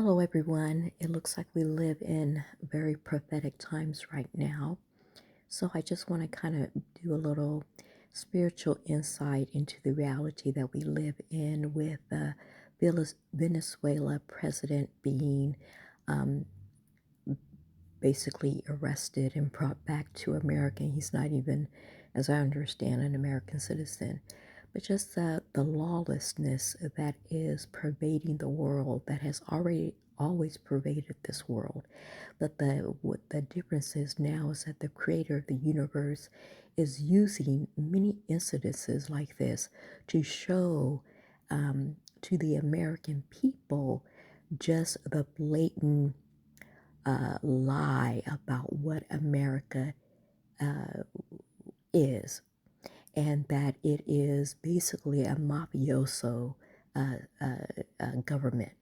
Hello, everyone. It looks like we live in very prophetic times right now. So, I just want to kind of do a little spiritual insight into the reality that we live in with Venezuela president being um, basically arrested and brought back to America. He's not even, as I understand, an American citizen. But just the lawlessness that is pervading the world, that has already always pervaded this world. But what the difference is now is that the creator of the universe is using many incidences like this to show to the American people just the blatant lie about what America uh, is, and that it is basically a mafioso uh, uh, government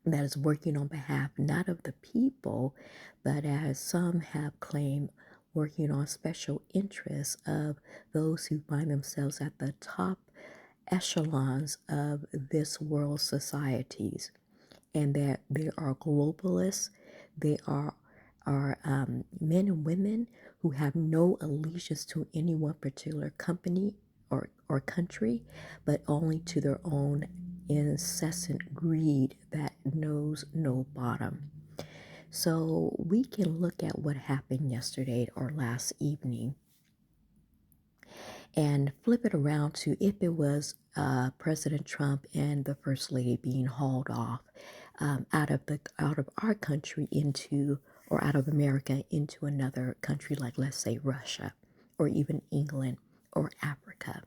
that is working on behalf not of the people, but as some have claimed, working on special interests of those who find themselves at the top echelons of this world's societies, and that there are globalists, they are men and women who have no allegiance to any one particular company or country, but only to their own incessant greed that knows no bottom. So we can look at what happened yesterday or last evening and flip it around to if it was President Trump and the First Lady being hauled off out of our country into or out of America into another country like, let's say, Russia or even England or Africa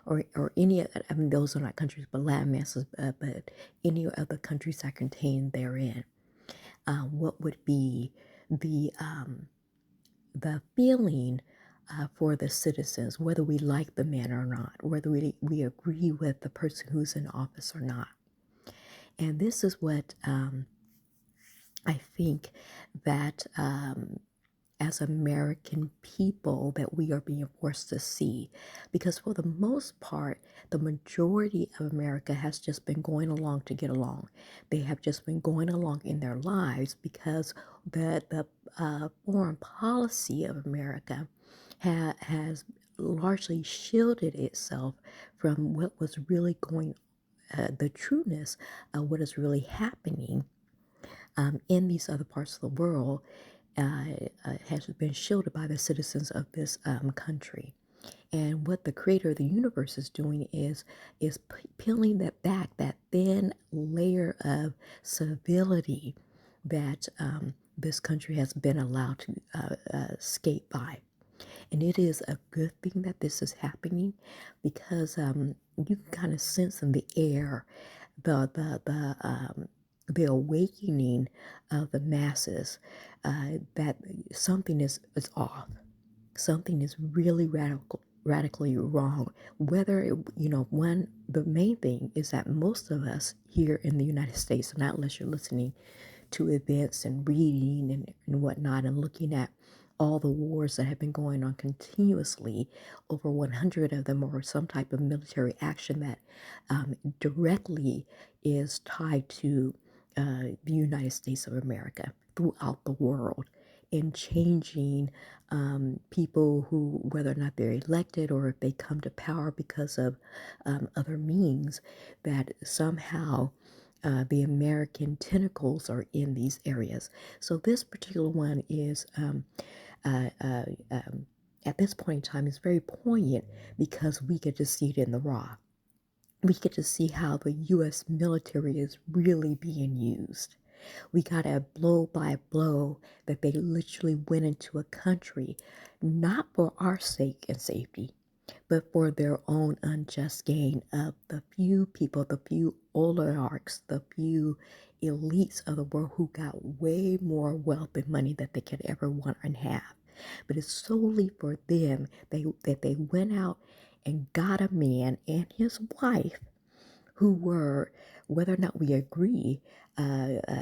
or any, I mean, those are not countries but land masses, but any other countries that contain therein. What would be the um, the feeling for the citizens, whether we like the man or not, whether we agree with the person who's in office or not? And this is what I think that as American people that we are being forced to see. Because for the most part, the majority of America has just been going along to get along. They have just been going along in their lives because the foreign policy of America has largely shielded itself from what was really going, the trueness of what is really happening in these other parts of the world, has been shielded by the citizens of this country. And what the creator of the universe is doing is peeling that back, that thin layer of civility that this country has been allowed to skate by. And it is a good thing that this is happening because you can kind of sense in the air the awakening of the masses, that something is off. Something is really radically wrong. Whether one, the main thing is that most of us here in the United States, not unless you're listening to events and reading and whatnot, and looking at all the wars that have been going on continuously, over 100 of them, or some type of military action that directly is tied to the United States of America throughout the world, in changing people who, whether or not they're elected or if they come to power because of other means, that somehow the American tentacles are in these areas. So this particular one is, uh, uh, um, at this point in time, is very poignant because we get to see it in the raw. We get to see how the U.S. military is really being used. We got a blow by blow that they literally went into a country, not for our sake and safety, but for their own unjust gain of the few people, the few oligarchs, the few elites of the world who got way more wealth and money that they could ever want and have. But it's solely for them that they went out and got a man and his wife who were, whether or not we agree,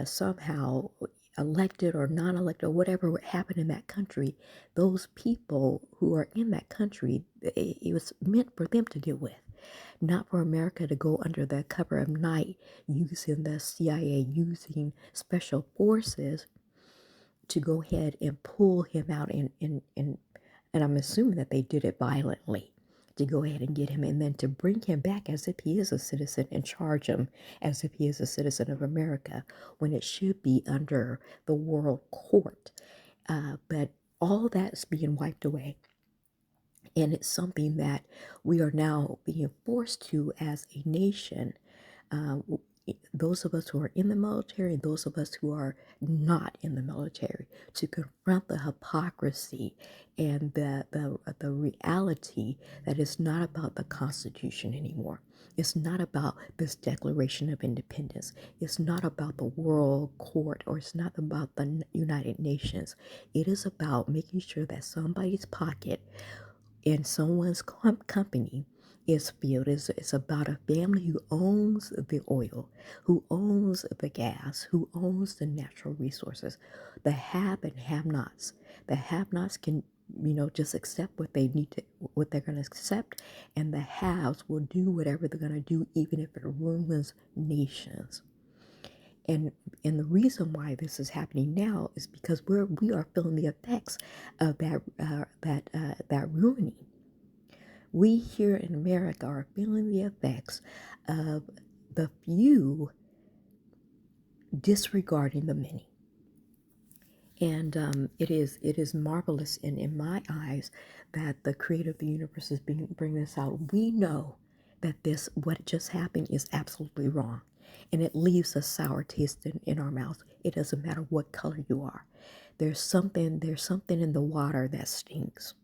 somehow elected or non-elected or whatever happened in that country, those people who are in that country, it was meant for them to deal with. not for America to go under the cover of night using the CIA, using special forces to go ahead and pull him out and I'm assuming that they did it violently to go ahead and get him and then to bring him back as if he is a citizen and charge him as if he is a citizen of America when it should be under the world court. But all that's being wiped away. And it's something that we are now being forced to as a nation. Those of us who are in the military and those of us who are not in the military, to confront the hypocrisy and the reality that it's not about the Constitution anymore. It's not about this Declaration of Independence. It's not about the World Court or it's not about the United Nations. It is about making sure that somebody's pocket in someone's company is filled. It's about a family who owns the oil, who owns the gas, who owns the natural resources, the have and have nots. The have nots can, just accept what they need to, what they're going to accept, and the haves will do whatever they're going to do, even if it ruins nations. And the reason why this is happening now is because we are feeling the effects of that ruining. We here in America are feeling the effects of the few disregarding the many. And it is marvelous in my eyes that the creator of the universe is bringing this out. We know that what just happened is absolutely wrong. And it leaves a sour taste in our mouths. It doesn't matter what color you are. There's something in the water that stinks.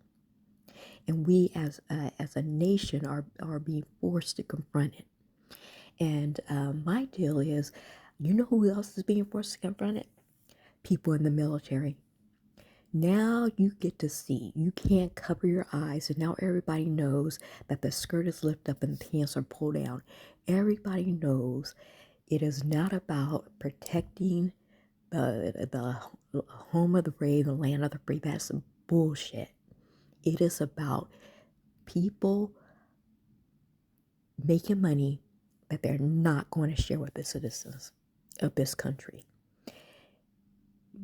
And we as a nation are being forced to confront it. And my deal is, you know who else is being forced to confront it? People in the military. Now you get to see. You can't cover your eyes, and now everybody knows that the skirt is lifted up and the pants are pulled down. Everybody knows it is not about protecting the home of the brave, the land of the free. That's bullshit. It is about people making money that they're not going to share with the citizens of this country.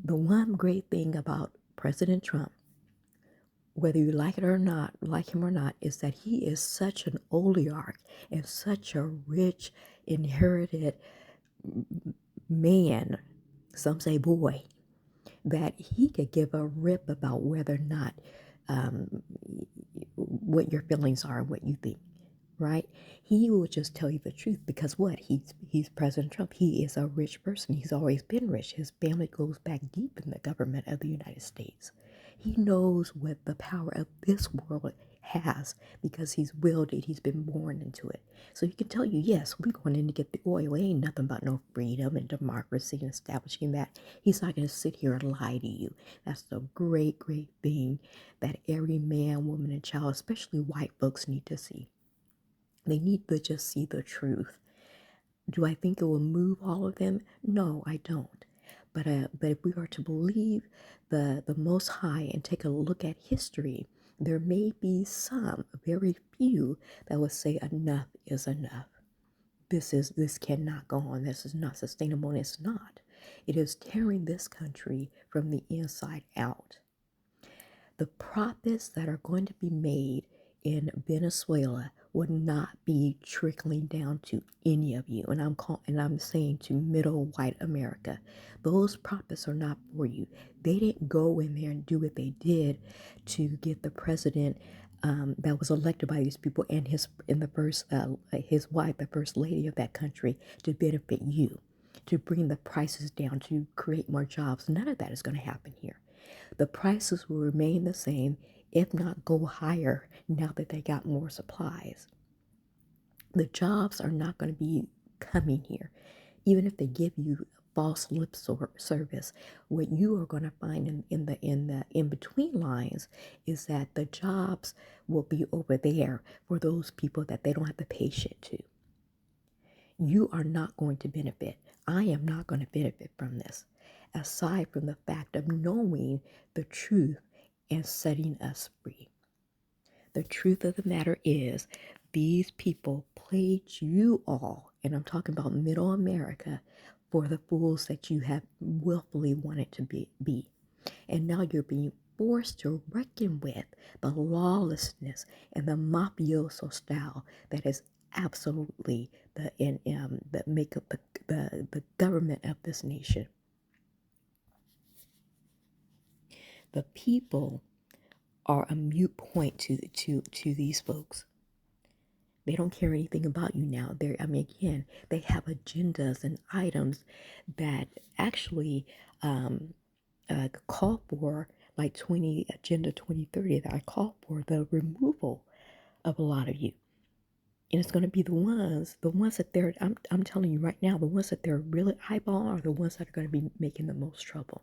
The one great thing about President Trump, whether you like it or not, like him or not, is that he is such an oligarch and such a rich, inherited man, some say boy, that he could give a rip about whether or not what your feelings are and what you think, right? He will just tell you the truth because what? He's President Trump. He is a rich person. He's always been rich. His family goes back deep in the government of the United States. He knows what the power of this world has because he's willed it. He's been born into it. So he can tell you, yes, we're going in to get the oil. It ain't nothing about no freedom and democracy and establishing that. He's not going to sit here and lie to you. That's the great, great thing that every man, woman, and child, especially white folks, need to see. They need to just see the truth. Do I think it will move all of them? No, I don't. But if we are to believe the Most High and take a look at history, there may be some, very few, that will say enough is enough. This cannot go on. This is not sustainable, and it's not. It is tearing this country from the inside out. The profits that are going to be made in Venezuela would not be trickling down to any of you. And I'm saying to middle white America, those profits are not for you. They didn't go in there and do what they did to get the president that was elected by these people and his wife, the first lady of that country, to benefit you, to bring the prices down, to create more jobs. None of that is going to happen here. The prices will remain the same, if not go higher now that they got more supplies. The jobs are not going to be coming here. Even if they give you false lip service, what you are going to find in the in between lines is that the jobs will be over there for those people that they don't have to pay shit to. You are not going to benefit. I am not going to benefit from this, aside from the fact of knowing the truth and setting us free. The truth of the matter is These people played you all, and I'm talking about middle America, for the fools that you have willfully wanted to be. And now you're being forced to reckon with the lawlessness and the mafioso style that is absolutely that make up the government of this nation. The people are a mute point to these folks. They don't care anything about you now. I mean, again, they have agendas and items that actually call for, like Agenda 2030, that I call for the removal of a lot of you. And it's going to be the ones that I'm telling you right now, the ones that they're really eyeballing are the ones that are going to be making the most trouble.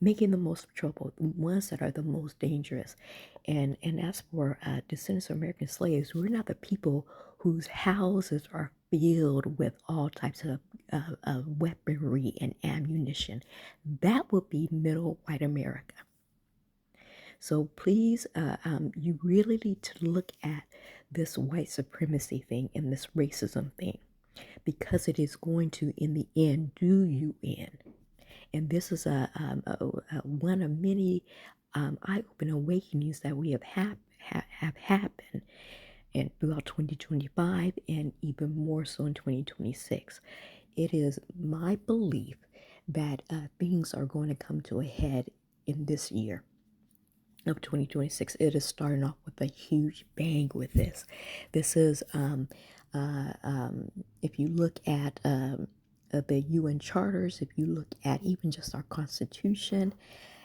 Making the most trouble, the ones that are the most dangerous. And as for descendants of American slaves, we're not the people whose houses are filled with all types of weaponry and ammunition. That would be middle white America. So please, you really need to look at this white supremacy thing and this racism thing, because it is going to, in the end, do you in. And this is one of many eye-opening awakenings that we have happened and throughout 2025 and even more so in 2026. It is my belief that things are going to come to a head in this year of 2026. It is starting off with a huge bang with this. This is, if you look at the UN charters, if you look at even just our Constitution,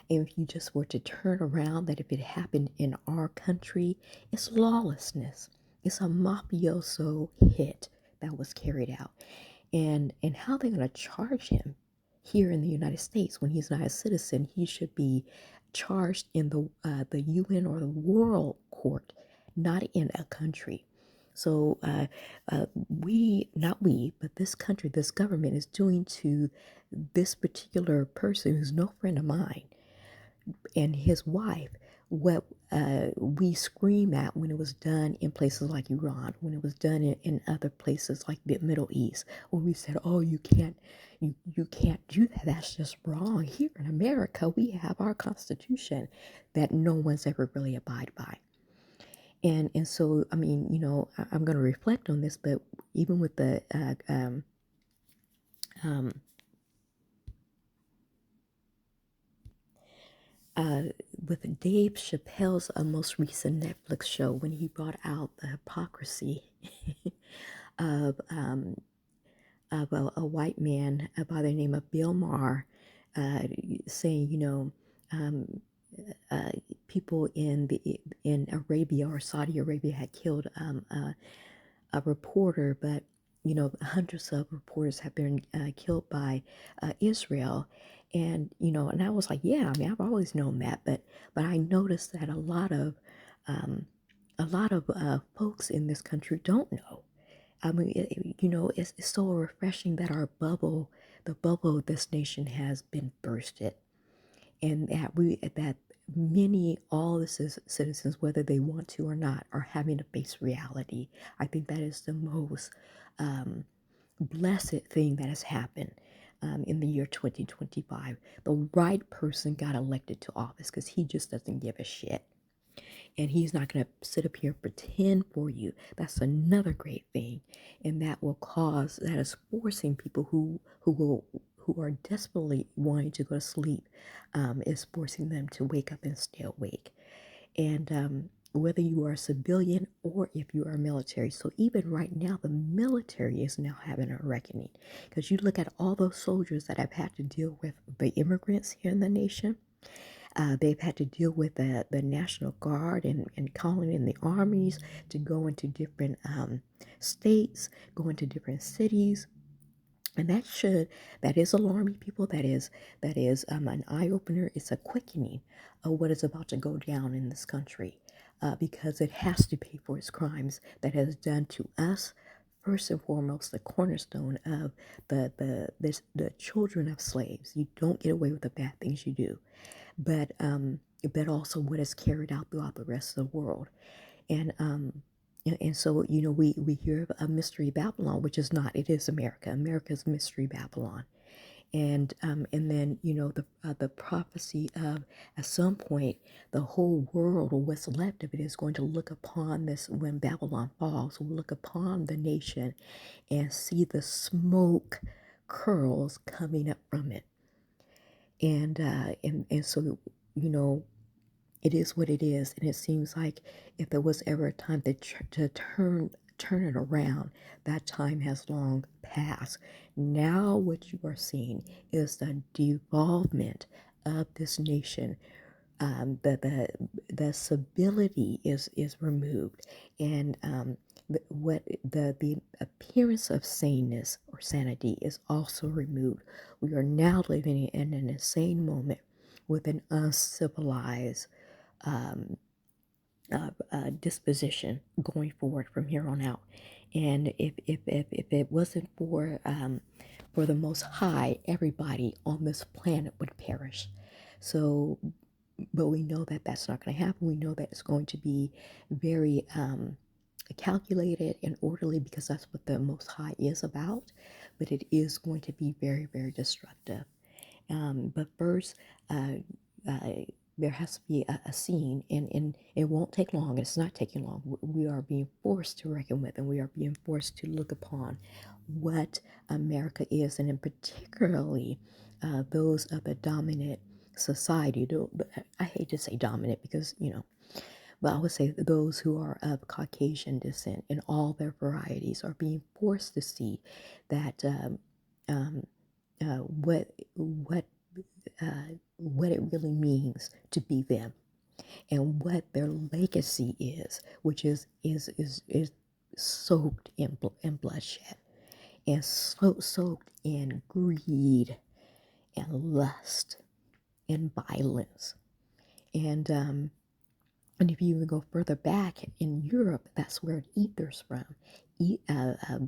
and if you just were to turn around, that if it happened in our country, it's lawlessness. It's a mafioso hit that was carried out. And how they're going to charge him here in the United States when he's not a citizen, he should be charged in the UN or the world court, not in a country. So not we, but this country, this government is doing to this particular person who's no friend of mine and his wife what we scream at when it was done in places like Iran, when it was done in other places like the Middle East, when we said, "Oh, you can't do that. That's just wrong." Here in America, we have our Constitution that no one's ever really abide by. And so, I mean, I'm going to reflect on this, but even with the um, uh, with Dave Chappelle's most recent Netflix show, when he brought out the hypocrisy of a white man by the name of Bill Maher, saying, um, uh, people in Arabia or Saudi Arabia had killed a reporter, but hundreds of reporters have been killed by Israel. And I was like, yeah, I mean, I've always known that, but I noticed that um, a lot of folks in this country don't know. I mean, it's so refreshing that the bubble of this nation has been bursted, and that many, all the citizens, whether they want to or not, are having to face reality. I think that is the most um, blessed thing that has happened in the year 2025. The right person got elected to office because he just doesn't give a shit. And he's not going to sit up here and pretend for you. That's another great thing. And that is forcing people who are desperately wanting to go to sleep, is forcing them to wake up and stay awake. And whether you are a civilian or if you are military. So even right now, the military is now having a reckoning. Because you look at all those soldiers that have had to deal with the immigrants here in the nation. They've had to deal with the National Guard and calling in the armies to go into different states, go into different cities. And that is alarming people. That is an eye opener. It's a quickening of what is about to go down in this country, because it has to pay for its crimes that has done to us. First and foremost, the cornerstone of the children of slaves. You don't get away with the bad things you do, but also what is carried out throughout the rest of the world. And so we hear of a mystery Babylon, which is not. It is America. America's mystery Babylon. And then the prophecy of at some point the whole world, or what's left of it, is going to look upon this when Babylon falls. Will look upon the nation and see the smoke curls coming up from it. And so you know it is what it is, and it seems like if there was ever a time to turn it around, that time has long passed. Now what you are seeing is the devolvement of this nation. The stability is removed, and the appearance of saneness or sanity is also removed. We are now living in an insane moment with an uncivilized um, disposition going forward from here on out. And if it wasn't for the Most High, everybody on this planet would perish. So, but we know that that's not going to happen. We know that it's going to be very calculated and orderly, because that's what the Most High is about. But it is going to be very, very destructive. But first, uh, uh, there has to be a scene, and it won't take long. It's not taking long. We are being forced to reckon with, and we are being forced to look upon what America is, and in particularly those of the dominant society. I hate to say dominant because, but I would say that those who are of Caucasian descent in all their varieties are being forced to see that um, what it really means to be them, and what their legacy is, which is soaked in bloodshed, and soaked in greed and lust and violence. And if you even go further back in Europe, that's where it ethers from.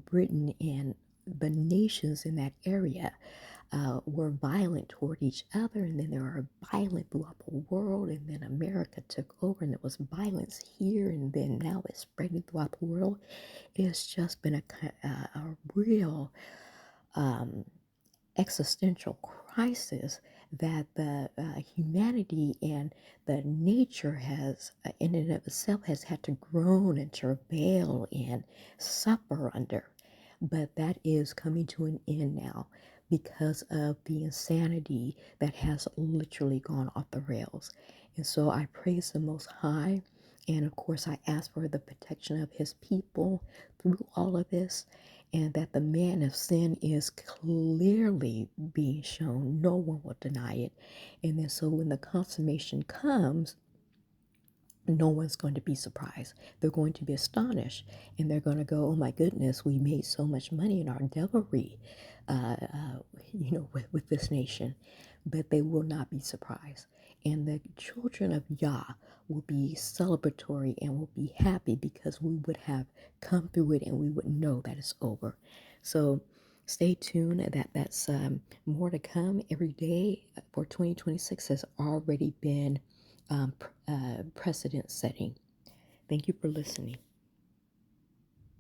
Britain and the nations in that area were violent toward each other, and then they were violent throughout the world, and then America took over, and there was violence here, and then now it's spreading throughout the world. It's just been a real um, existential crisis that the humanity and the nature has, in and of itself, has had to groan and travail and suffer under. But that is coming to an end now because of the insanity that has literally gone off the rails. And so I praise the Most High. And of course, I ask for the protection of His people through all of this, and that the man of sin is clearly being shown. No one will deny it. And then so when the consummation comes, no one's going to be surprised. They're going to be astonished, and they're going to go, "Oh my goodness, we made so much money in our devilry, with this nation." But they will not be surprised. And the children of Yah will be celebratory and will be happy, because we would have come through it, and we would know that it's over. So stay tuned. That's more to come. Every day for 2026 has already been precedent setting. Thank you for listening.